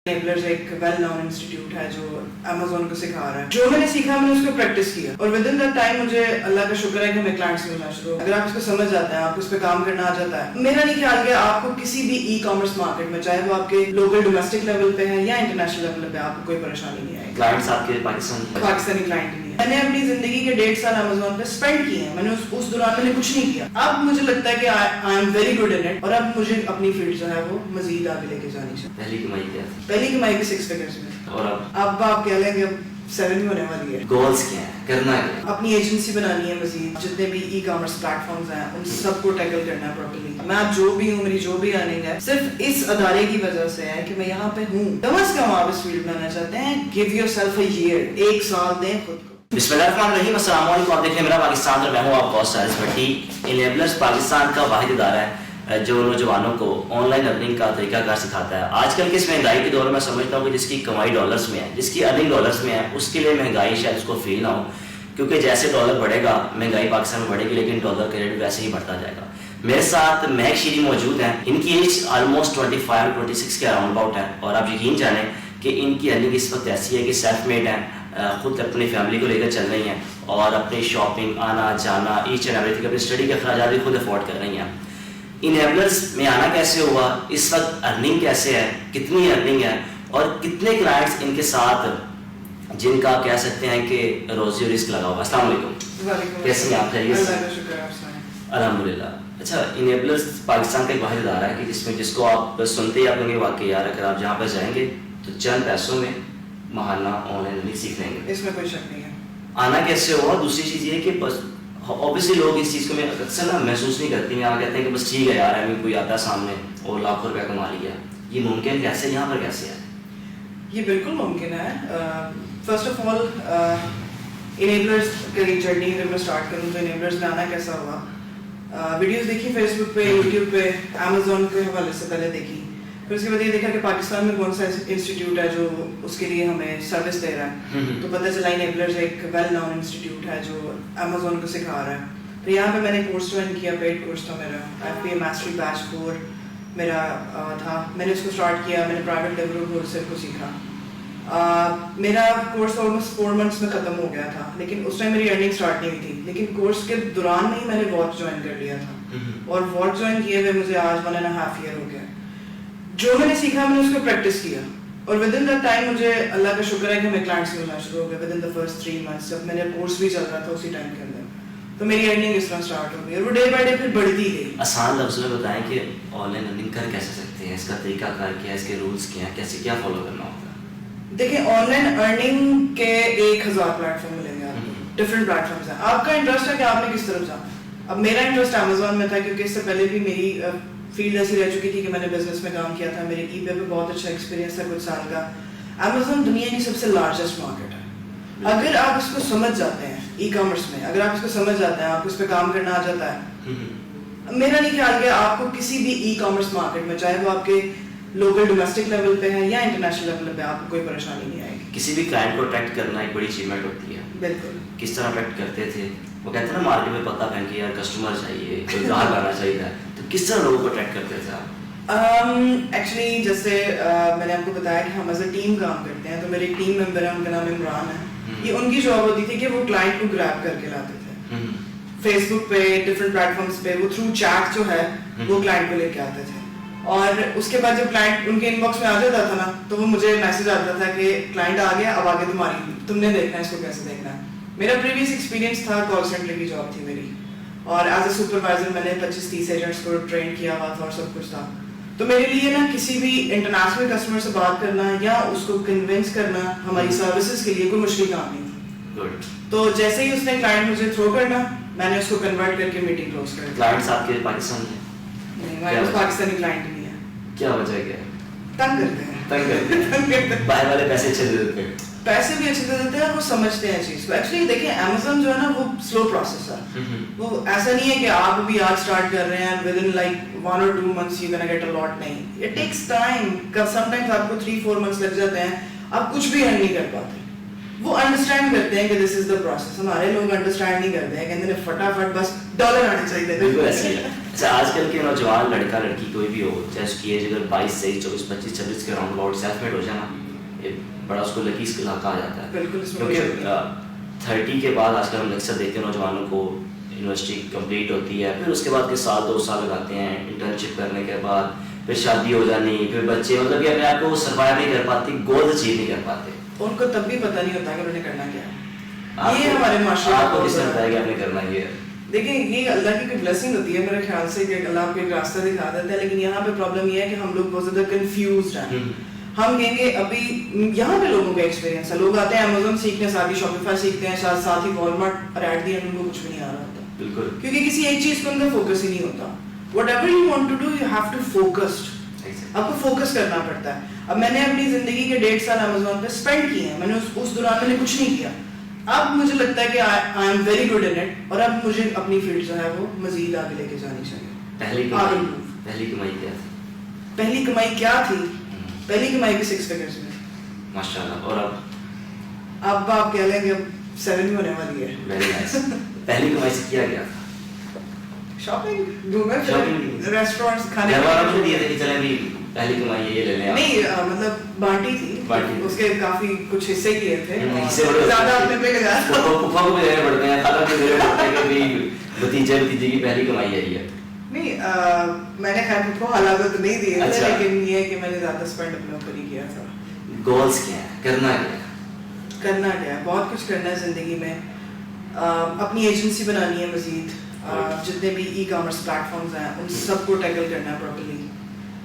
Enablers ایک well known institute ہے جو Amazon کو سکھا رہا ہے. جو میں نے سیکھا میں نے اس کو پریکٹس کیا اور ود ان دیٹ ٹائم مجھے اللہ کا شکر ہے کہ میں کلائنٹس ملنا شروع ہو. اگر آپ اس کو سمجھ جاتے ہیں, آپ اس پہ کام کرنا آ جاتا ہے, میرا نہیں خیال کہ آپ کو کسی بھی ای کامرس مارکیٹ میں, چاہے وہ آپ کے لوکل ڈومیسٹک لیول پہ ہے یا انٹرنیشنل لیول پہ, آپ کو کوئی پریشانی نہیں آئے گی. کلائنٹس آپ کے پاکستانی کلائنٹ نہیں ہے. میں نے اپنی زندگی کے 1.5 سال Amazon پہ اسپینڈ کیے ہیں. میں نے اس دوران میں نے کچھ نہیں کیا. اب مجھے لگتا ہے کہ آئی am very good in it اور اب مجھے اپنی فیلڈ جو ہے وہ مزید آگے لے کے جانی چاہیے. پہلی کمائی کیا تھی؟ پہلی کمائی بھی 6 فگرز میں, اور اب آپ کہہ لیں کہ اب 7 بھی ہونے والی ہے. گولز کیا ہے, کرنا ہے؟ اپنی ایجنسی بنانی ہے, مزید جتنے بھی ای کامرس پلیٹ فارمز ہیں ان سب کو ٹیکل کرنا ہے پراپرلی. میں اب جو بھی ہوں, میری جو بھی ارننگ ہے صرف اس ادارے کی وجہ سے ہے کہ میں یہاں پہ ہوں. کم از کم آپ اس فیلڈ میں آنا چاہتے ہیں, give yourself a year, 1 سال دیں خود کو. بسم اللہ الرحمن الرحیم. السلام علیکم. آپ دیکھ رہے ہیں میرا پاکستان اور میں ہوں آپ بہت سارے بھٹی. انیبلرز پاکستان کا واحد ادارہ ہے جو نوجوانوں کو آن لائن ارننگ کا طریقہ کار سکھاتا ہے. آج کل کے اس مہنگائی کے دور میں سمجھتا ہوں کہ جس کی کمائی ڈالرز میں ہے, جس کی ارننگ ڈالرز میں ہے, اس کے لیے مہنگائی شاید اس کو فیل نہ ہو, کیونکہ جیسے ڈالر بڑھے گا مہنگائی پاکستان میں بڑھے گی, لیکن ڈالر کا ریٹ ویسے ہی بڑھتا جائے گا. میرے ساتھ مہک شیری موجود ہیں. ان کی ایج آلموسٹ 25-26 کے اراؤنڈ اباؤٹ ہے, اور آپ یقین جانیں کہ ان کی ارننگ اس وقت ایسی ہے کہ سیلف میڈ ہیں, خود اپنی فیملی کو لے کر چل رہی ہیں اور اپنی شاپنگ, آنا جانا, ایچ اینڈ ایوری تھنگ, اپنی اسٹڈی کے اخراجات بھی خود افورڈ کر رہی ہیں. انیبلرز میں آنا کیسے ہوا, اس وقت ارننگ کیسے ہے, کتنی ارننگ ہے, اور کتنے کلائنٹس ان کے ساتھ جن کا کہہ سکتے ہیں کہ روزی و رزق لگا ہوا. السلام علیکم. کیسے ہیں آپ؟ خیریت سے؟ الحمدللہ. اچھا, انیبلرز پاکستان کا ایک واحد ادارہ ہے کہ جس کو آپ سنتے ہی آپ کہیں گے واقعی یار اگر آپ جہاں پہ جائیں گے تو چند پیسوں میں ماہانہ آن لائن ارننگ سیکھ لیں گے. اس میں کوئی شک نہیں ہے. آنا کیسے ہوا, دوسری چیز یہ کہ بس اوبیسلی لوگ اس چیز کو میں اکثر نا محسوس نہیں کرتی ہیں. یہاں کہتے ہیں کہ بس ٹھیک ہے یار, ہمیں کوئی آتا ہے سامنے اور لاکھوں روپیہ کما لیا. یہ ممکن کیسے, یہاں پر کیسے ہے؟ یہ بالکل ممکن ہے. فرسٹ آف آل انیبلرز کی جرنی اگر میں اسٹارٹ کروں تو انیبلرز میں آنا کیسا ہوا, ویڈیوز دیکھی فیس بک پہ, یوٹیوب پہ, Amazon کے حوالے سے پہلے دیکھی, پھر اس کے بعد یہ دیکھا کہ پاکستان میں کون سا انسٹیٹیوٹ ہے جو اس کے لیے ہمیں سروس دے رہا ہے, تو پتہ چلا انیبلرز ایک ویل نون انسٹیٹیوٹ ہے جو Amazon کو سکھا رہا ہے. تو یہاں پہ میں نے کورس جوائن کیا, پیڈ کورس تھا میرا, FBA ماسٹری بیچ 4 میرا تھا. میں نے اس کو اسٹارٹ کیا, میں نے پرائیویٹ لیول کورس سے کو سیکھا. میرا کورس آلموسٹ 4 منتھس میں ختم ہو گیا تھا, لیکن اس ٹائم میری ارننگ اسٹارٹ نہیں ہوئی تھی. لیکن کورس کے دوران میں ہی میں نے واچ جوائن کر لیا تھا, اور واچ جوائن کیے ہوئے مجھے آج 1.5 ایئر ہو گیا. جو میں نے سیکھا میں نے اس کو پریکٹس کیا, اور ود ان دیٹ ٹائم مجھے اللہ کا شکر ہے کہ میں کلائنٹس ملنا شروع ہو گیا. With in the first 3 months جب میرا کورس بھی چل رہا تھا اسی ٹائم کے اندر, تو میری ارننگ اس طرح اسٹارٹ ہو گئی, اور وہ ڈے بائی ڈے پھر بڑھتی گئی. آسان لفظ میں بتائیں کہ آن لائن ارننگ کر کیسے سکتے ہیں, اس کا طریقہ کار کیا ہے, اس کے رولس کیا ہیں, کیسے کیا فالو کرنا ہوتا ہے؟ دیکھیں, آن لائن ارننگ کے 1000 پلیٹ فارم ملیں گے آپ کو, ڈفرنٹ پلیٹ فارمس ہیں. آپ کا انٹرسٹ ہے کہ آپ نے کس طرف جانا. اب میرا انٹرسٹ Amazon میں تھا, کیونکہ اس سے پہلے بھی میری فیلڈ ایسی رہ چکی تھی کہ میں نے بزنس میں کام کیا تھا, میرے ای بے پہ بہت اچھا ایکسپیرینس تھا کچھ سال کا. Amazon دنیا کی سب سے لارجسٹ مارکیٹ ہے. اگر آپ اس کو سمجھ جاتے ہیں ای کامرس میں, اگر آپ اس کو سمجھ جاتے ہیں, آپ کو اس پہ کام کرنا آ جاتا ہے, میرا نہیں خیال کہ آپ کو کسی بھی ای کامرس مارکیٹ میں, چاہے وہ آپ کے لوکل ڈومیسٹک لیول پہ ہے یا انٹرنیشنل لیول پہ, آپ کو کوئی پریشانی نہیں آئے گی. کسی بھی کلائنٹ کو اٹریکٹ کرنا ایک بڑی اچیومنٹ ہوتی ہے. بالکل. کس طرح اٹریکٹ کرتے تھے, وہ کہتے ہیں نا مارکیٹ میں پتہ پہن کے یار کسٹمر چاہیے, کوئی گاہک آنا چاہیے, تو کس طرح لوگوں کو اٹریکٹ کرتے تھے آپ؟ ایکچولی جیسے میں نے آپ کو بتایا کہ ہم ایز اے ٹیم کام کرتے ہیں, تو میرے ایک ٹیم ممبر ہیں, ان کا نام عمران ہے. یہ ان کی جاب ہوتی تھی کہ وہ کلائنٹ کو گریب کر کے لاتے تھے فیس بک پہ, ڈفرنٹ پلیٹ فارمس پہ, وہ تھرو چیٹ جو ہے وہ کلائنٹ کو لے کے آتے تھے. اور اس کے بعد جب کلائنٹ ان کے ان باکس میں آ جاتا تھا نا, تو وہ مجھے میسج آتا تھا کہ کلائنٹ آ گیا, اب آگے تمہاری, تم نے دیکھنا ہے اس کو کیسے دیکھنا ہے. میرا پریویس ایکسپیرینس تھا, کال سینٹر کی جاب تھی میری, اور ایز اے سپروائزر میں نے 25-30 ایجنٹس کو ٹرین کیا ہوا تھا اور سب کچھ تھا. تو میرے لیے نا کسی بھی انٹرنیشنل کسٹمر سے بات کرنا یا اس کو کنونس کرنا ہماری سروسز کے لیے کوئی مشکل کام نہیں تھا. تو جیسے ہی اس نے کلائنٹ مجھے تھرو کرنا, میں نے اس کو کنورٹ کر کے میٹنگ کلوز کر دی. کلائنٹس آپ کے پاکستانی ہیں؟ نہیں, ہمارے پاکستانی کلائنٹ نہیں ہے. کیا وجہ کیا ہے؟ تنگ کرتے ہیں. تنگ کرتے ہیں. باہر والے پیسے اچھے دے دیتے ہیں, پیسے بھی اچھے دے دیتے ہیں, اور وہ سمجھتے ہیں چیز کو. ایکچولی دیکھیں, Amazon جو ہے نا وہ سلو پروسیس ہے. وہ ایسا نہیں ہے کہ آپ ابھی آج اسٹارٹ کر رہے ہیں, with in like 1 or 2 months you gonna get a lot. نہیں, it takes time. Sometimes آپ کو 3-4 months لگ جاتے ہیں, آپ کچھ بھی ارن نہیں کر پاتے. وہ انڈرسٹینڈ کرتے ہیں کہ دس از دا پروسیس. ہمارے لوگ انڈرسٹینڈ نہیں کرتے ہیں, کہتے ہیں فٹافٹ بس ڈالر آنے چاہیے. بالکل ایسے ہی ہے. اچھا آج کل کے نوجوان لڑکا لڑکی کوئی بھی ہو, چاہے اس کی ایج اگر 22, 23, 24, 25, 26 کے راؤنڈ اباؤٹ سیلف میڈ ہو جائے نا, یہ بڑا اس کو لکی اسکل کہا جاتا ہے. بالکل. کیونکہ 30 کے بعد آج کل ہم اکثر دیکھتے ہیں نوجوانوں کو یونیورسٹی کمپلیٹ ہوتی ہے, پھر اس کے بعد کے سال 2 سال لگاتے ہیں انٹرنشپ کرنے کے بعد, پھر شادی ہو جانی, پھر بچے, مطلب کہ اپنے آپ کو سروائیو نہیں کر پاتے, گول اچیو نہیں کر پاتے. ان کو تب بھی پتہ نہیں ہوتا کہ انہوں نے کرنا کیا ہے. یہ ہمارے معاشرے آپ کو کس نے بتایا کہ آپ نے کرنا یہ ہے؟ دیکھیں یہ اللہ کی کوئی بلیسنگ ہوتی ہے میرے خیال سے کہ اللہ آپ کو ایک راستہ دکھا دیتا ہے, لیکن یہاں پہ پرابلم یہ ہے کہ ہم لوگ بہت زیادہ کنفیوزڈ ہیں. ہم کہیں گے ابھی یہاں پہ لوگوں کا ایکسپیرینس ہے, لوگ آتے ہیں امیزون سیکھنے, ساتھ ہی شاپیفائی سیکھتے ہیں, ساتھ ہی والمارٹ اور ایٹ دی اینڈ ان کو کچھ بھی نہیں آ رہا ہوتا. بالکل, کیونکہ کسی ایک چیز کو اندر فوکس ہی نہیں ہوتا. Whatever you want to do you have to focused, آپ کو فوکس کرنا پڑتا ہے. اب میں نے اپنی زندگی کے 1.5 سال امیزون پہ اسپینڈ کیے ہیں, میں نے اس دوران میں نے کچھ نہیں کیا. اب مجھے لگتا ہے کہ آئی am very good in it, اور اب مجھے اپنی فیلڈ جو ہے وہ مزید آگے لے کے جانی چاہیے. پہلی کمائی کیا تھی؟ پہلی کمائی کیا تھی؟ پہلی کمائی بھی 6 فگرز میں. ماشاءاللہ. اور اب آپ کہہ لیں کہ اب 7 بھی ہونے والی ہے. Very nice. پہلی کمائی سے کیا گیا؟ شاپنگ, گھومے پھرے, ریسٹورینٹس, کھانے. گھر والوں کو دیے تھے کہ چلیں بھی پہلی کمائی یہ لے لیں؟ نہیں, مطلب بانٹی تھی, اس کے کافی کچھ حصے کیے تھے, زیادہ اپنے پہ لگایا. پھوپھا کو بھی دینے پڑتے ہیں, خالہ کو بھی دینے پڑتے ہیں کہ بھتیجے بھتیجے کی پہلی کمائی یہی ہے. نہیں, میں نے خیر خود کو حالات تو نہیں دیے تھے, لیکن یہ کہ میں نے زیادہ اسپینڈ اپنے اوپر ہی کیا تھا. گولز کیا ہے, کرنا کیا ہے؟ کرنا کیا ہے, بہت کچھ کرنا ہے زندگی میں. اپنی ایجنسی بنانی ہے مزید, جتنے بھی ای کامرس پلیٹ فارمز ہیں ان سب کو ٹیکل کرنا ہے پراپرلی.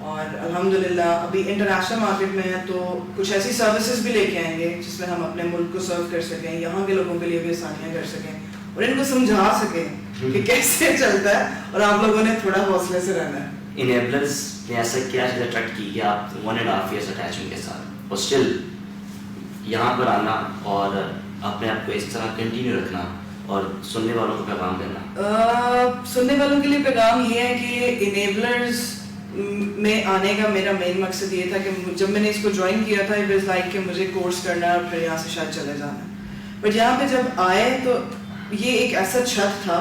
اور الحمدللہ ابھی انٹرنیشنل مارکیٹ میں ہے تو کچھ ایسی سروسز بھی لے کے آئیں گے جس میں ہم اپنے ملک کو سرو کر سکیں, یہاں کے لوگوں کے لیے بھی آسانیاں کر سکیں, اور ان کو سمجھا سکیں کہ کیسے چلتا ہے, اور آپ لوگوں نے تھوڑا حوصلے سے رہنا ہے. انیبلرز نے ایسا کیا اٹریکٹ کی کہ آپ 1.5 years اٹیچمنٹ کے ساتھ اور اسٹل یہاں پر آنا اور اپنے آپ کو اس طرح کنٹینیو رکھنا اور سننے والوں کو پیغام دینا؟ سننے والوں کے لیے پیغام یہ ہے کہ انیبلرز میں آنے کا میرا مین مقصد یہ تھا کہ جب میں نے اس کو جوائن کیا تھا, اٹ واز لائک کہ مجھے کورس کرنا ہے اور پھر یہاں سے شاید چلے جانا ہے. بٹ یہاں پہ جب آئے تو یہ ایک ایسا چھت تھا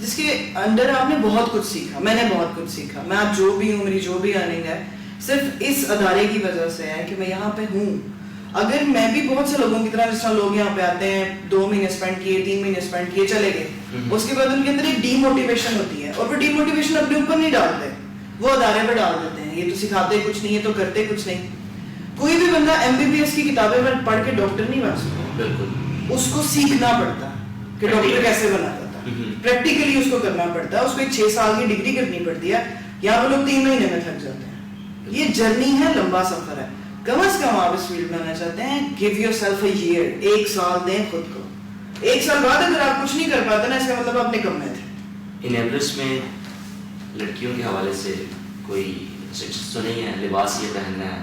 جس کے اندر آپ نے بہت کچھ سیکھا, میں نے بہت کچھ سیکھا. میں آپ جو بھی ہوں, میری جو بھی ارننگ ہے صرف اس ادارے کی وجہ سے ہے کہ میں یہاں پہ ہوں. اگر میں بھی بہت سے لوگوں کی طرح, جس طرح لوگ یہاں پہ آتے ہیں 2 مہینے اسپینڈ کیے, 3 مہینے اسپینڈ کیے, چلے گئے, اس کے بعد ان کے اندر ایک ڈی موٹیویشن ہوتی ہے, اور وہ ڈی موٹیویشن اپنے اوپر نہیں ڈالتے, وہ ادارے پہ ڈال دیتے ہیں. یہ تو سکھاتے کچھ نہیں ہے تو کرتے کچھ نہیں. کوئی بھی بندہ MBBS کی کتابیں پڑھ کے ڈاکٹر نہیں بن سکتا. بالکل, اس کو سیکھنا پڑتا ہے کہ ڈاکٹر کیسے بناتا تھا, پریکٹیکلی اس کو کرنا پڑتا ہے. اس کو ایک 6 سال کی ڈگری کرنی پڑتی ہے, یہاں وہ لوگ 3 مہینے میں تھک جاتے ہیں. یہ جرنی ہے, لمبا سفر ہے. کم از کم آپ اس فیلڈ میں آنا چاہتے ہیں, give yourself a year, 1 سال دیں خود کو. 1 سال بعد اگر آپ کچھ نہیں کر پاتے نا, اس کا مطلب آپ نکمے تھے. انیبلرز میں لڑکیوں کے حوالے سے کوئی ریسٹرکشن تو نہیں ہے, لباس یہ پہننا ہے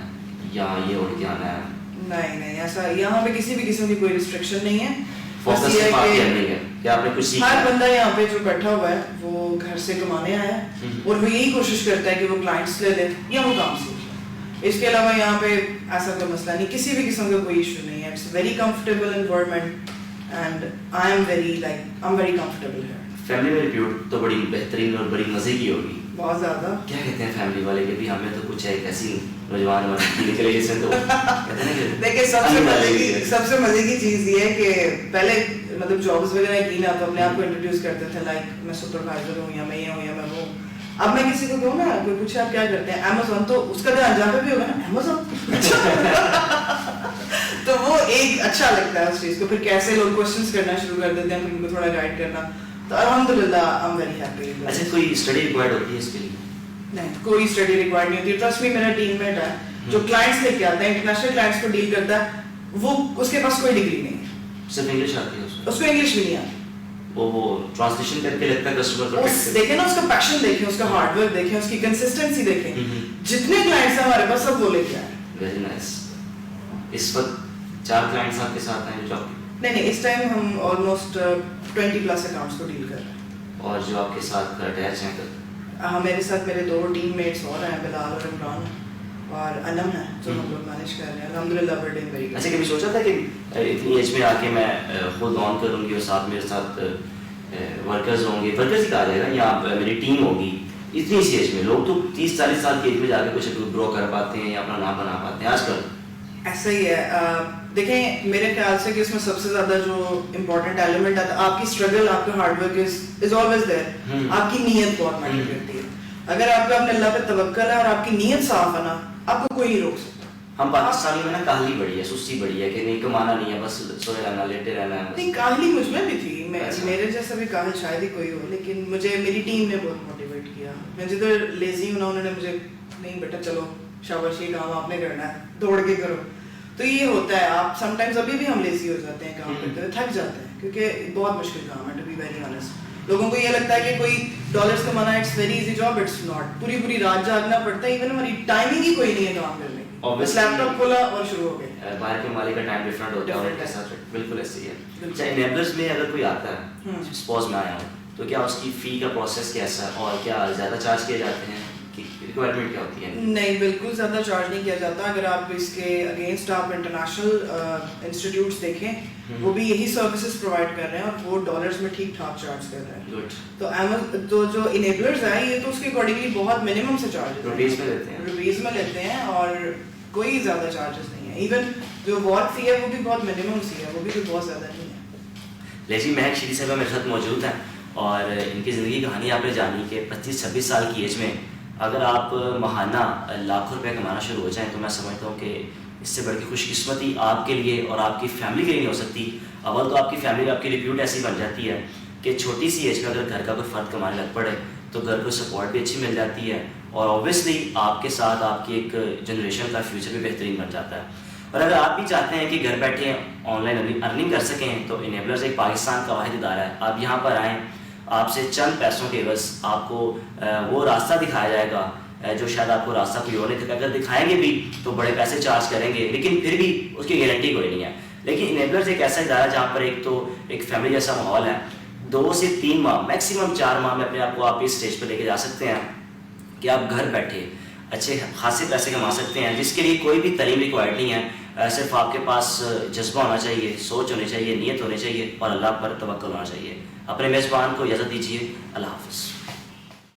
یا یہ اوڑھ کے آنا ہے؟ نہیں, ایسا یہاں پہ کسی بھی قسم کی کوئی ریسٹرکشن نہیں ہے. فوکس یہ ہے کہ آپ نے کچھ سیکھا. ہر بندہ یہاں پہ جو بیٹھا ہوا ہے وہ گھر سے کمانے آیا ہے, اور وہ یہی کوشش کرتا ہے کہ وہ کلائنٹس لے لے یا وہ کام سیکھے. اس کے علاوہ یہاں پہ ایسا کوئی مسئلہ نہیں, کسی بھی قسم کا کوئی ایشو نہیں ہے. It's very comfortable environment and I am very comfortable ہے. فیملی میں ریپیوٹ تو بڑی بہترین اور بڑی مزے کی ہوگی. بہت زیادہ. کیا کہتے ہیں فیملی والے کہ بھی ہمیں تو کچھ ایک ایسی نوجوان نکلے جس میں تو کہتے ہیں کہ دیکھیں سب سے مزے کی چیز یہ ہے کہ پہلے مطلب جابس وغیرہ کی نا تو اپنے آپ کو انٹروڈیوس کرتے تھے, لائک میں سپروائزر ہوں یا میں یہ ہوں یا میں وہ. اب میں کسی کو کہوں نا, کوئی پوچھے آپ کیا کرتے ہیں, Amazon, تو اس کا دھیان جہاں پہ بھی ہوگا نا Amazon. تو وہ ایک اچھا لگتا ہے اس چیز کو. پھر کیسے لوگ کوشچنس کرنا شروع کر دیتے ہیں, پھر ان کو تھوڑا گائڈ کرنا, تو الحمدللہ آئی ایم ویری ہیپی. اچھا, کوئی اسٹڈی ریکوائرڈ ہوتی ہے اس کے لیے؟ نہیں, کوئی اسٹڈی ریکوائرڈ نہیں ہوتی. ٹرسٹ می, میرا ٹیم میٹ ہے جو کلائنٹس لے کے آتا ہے, انٹرنیشنل کلائنٹس کو ڈیل کرتا ہے, وہ اس کے پاس کوئی ڈگری نہیں ہے. صرف انگلش آتی ہے اس کو انگلش بھی نہیں آتی. وہ ٹرانسلیشن کر کے لگتا ہے کسٹمر کو. دیکھیں نا, اس کا پیشن دیکھیں, اس کا ہارڈ ورک دیکھیں, اس کی کنسسٹنسی دیکھیں. جتنے کلائنٹس ہیں ہمارے پاس سب وہ لے کے آئے. Very nice. اس وقت 4 کلائنٹس آپ کے ساتھ ہیں جو آپ؟ نہیں, اس ٹائم ہم آلموسٹ 20+ اکاؤنٹس کو ڈیل کر رہے ہیں. اور جو آپ کے ساتھ اٹیچ ہیں؟ ہاں, میرے ساتھ میرے 2 ٹیم میٹس اور ہیں, بلال اور عمران, اور انم ہے جو ہم لوگ مینیج کر رہے ہیں. الحمدللہ we're doing very good. اچھا, کبھی سوچا تھا کہ اتنی ایج میں آ کے میں خود آن کروں گی اور ساتھ میرے ساتھ ورکرز ہوں گے, ورکرز ہی کہا جائے گا, یا میری ٹیم ہوگی اتنی سی ایج میں لوگ تو 30-40 سال کی ایج میں جا کے کچھ گرو کر پاتے ہیں یا اپنا نام بنا پاتے ہیں آج کل. ایسا ہی ہے. دیکھیں میرے خیال سے کہ اس میں سب سے زیادہ جو امپورٹنٹ ایلیمنٹ ہے آپ کی اسٹرگل, آپ کا hard work is always there. آپ کی نیت بہت میٹر کرتی ہے. اگر آپ کا اپنے اللہ پہ توکل ہے اور آپ کی نیت صاف ہے نا, آپ کو کوئی نہیں روک سکتا. ہم پاکستانی میں نا کاہلی بڑی ہے, سستی بڑی ہے کہ نہیں کمانا نہیں ہے, بس سوئے رہنا, لیٹے رہنا ہے. نہیں کاہلی مجھ میں بھی تھی, میرے جیسا بھی کاہل شاید ہی کوئی ہو, لیکن مجھے میری ٹیم نے بہت موٹیویٹ کیا. میں جدھر لیزی ہوں نا, انہوں نے مجھے نہیں بیٹا چلو شاباش یہ کام آپ نے کرنا ہے, دوڑ کے کرو. تو یہ ہوتا ہے, آپ سم ٹائمز ابھی بھی ہم لیزی ہو جاتے ہیں کام کرتے ہوئے, تھک جاتے ہیں کیونکہ بہت مشکل کام ہے ٹو بی ویری آنیسٹ. لوگوں کو یہ لگتا ہے کہ کوئی ڈالرز کمانا it's very easy job, it's not. پوری رات جاگنا پڑتا ہے, ایون ہماری ٹائمنگ ہی کوئی نہیں ہے کام کرنے کی, بس لیپ ٹاپ کھولا اور شروع ہو گئے. باہر کے مالک کا ٹائم ڈفرینٹ ہوتا ہے اور ان کے ساتھ بالکل ایسے ہی ہے. اچھا انیبلرز میں اگر کوئی آتا ہے, سپوز میں آیا ہوں, تو کیا اس کی فی کا پروسیس کیسا ہے اور کیا زیادہ چارج کیے جاتے ہیں, ریکوائرمنٹ کیا ہوتی ہے؟ نہیں بالکل زیادہ چارج نہیں کیا جاتا. اگر آپ اس کے اگینسٹ آپ انٹرنیشنل انسٹیٹیوٹس دیکھیں, وہ بھی یہی سروسز پرووائڈ کر رہے ہیں اور وہ ڈالرز میں ٹھیک ٹھاک چارج کر رہے ہیں. تو جو انیبلرز ہیں یہ تو اس کے اکارڈنگلی بہت منیمم سے چارجز روپیز میں لیتے ہیں اور کوئی زیادہ چارجز نہیں ہے. ایون جو وارڈ فی ہے وہ بھی بہت منیمم سی ہے, وہ بھی بہت زیادہ نہیں ہے. لیجی مہک شیری صاحبہ میرے ساتھ موجود ہیں اور ان کی زندگی کہانی آپ نے جانی کہ 25-26 سال کی ایج میں اگر آپ ماہانہ لاکھوں روپے کمانا شروع ہو جائیں تو میں سمجھتا ہوں کہ اس سے بڑھ کے خوش قسمتی آپ کے لیے اور آپ کی فیملی کے لیے نہیں ہو سکتی. اول تو آپ کی فیملی, آپ کی ریپیوٹ ایسی بن جاتی ہے کہ چھوٹی سی ایج میں اگر گھر کا کوئی فرد کمانے لگ پڑے تو گھر کو سپورٹ بھی اچھی مل جاتی ہے اور اوبیسلی آپ کے ساتھ آپ کی ایک جنریشن کا فیوچر بھی بہترین بن جاتا ہے. اور اگر آپ بھی چاہتے ہیں کہ گھر بیٹھے آن لائن ارننگ کر سکیں تو انیبلرز ایک پاکستان کا واحد ادارہ ہے. آپ یہاں پر آئیں, آپ سے چند پیسوں کے عوض آپ کو وہ راستہ دکھایا جائے گا جو شاید آپ کو راستہ کوئی اور نہیں تھا. اگر دکھائیں گے بھی تو بڑے پیسے چارج کریں گے, لیکن پھر بھی اس کی گارنٹی کوئی نہیں ہے. لیکن انیبلرز ایک ایسا ادارہ ہے جہاں پر ایک تو ایک فیملی جیسا ماحول ہے, 2 سے 3 ماہ میکسیمم 4 ماہ میں اپنے آپ کو آپ اس اسٹیج پہ لے کے جا سکتے ہیں کہ آپ گھر بیٹھے اچھے خاصے پیسے کما سکتے ہیں, جس کے لیے کوئی بھی تعلیم ریکوائرڈ نہیں ہے. صرف آپ کے پاس جذبہ ہونا چاہیے, سوچ ہونی چاہیے, نیت ہونی چاہیے اور اللہ پر توکل ہونا چاہیے. اپنے میزبان کو اجازت دیجیے. اللہ حافظ.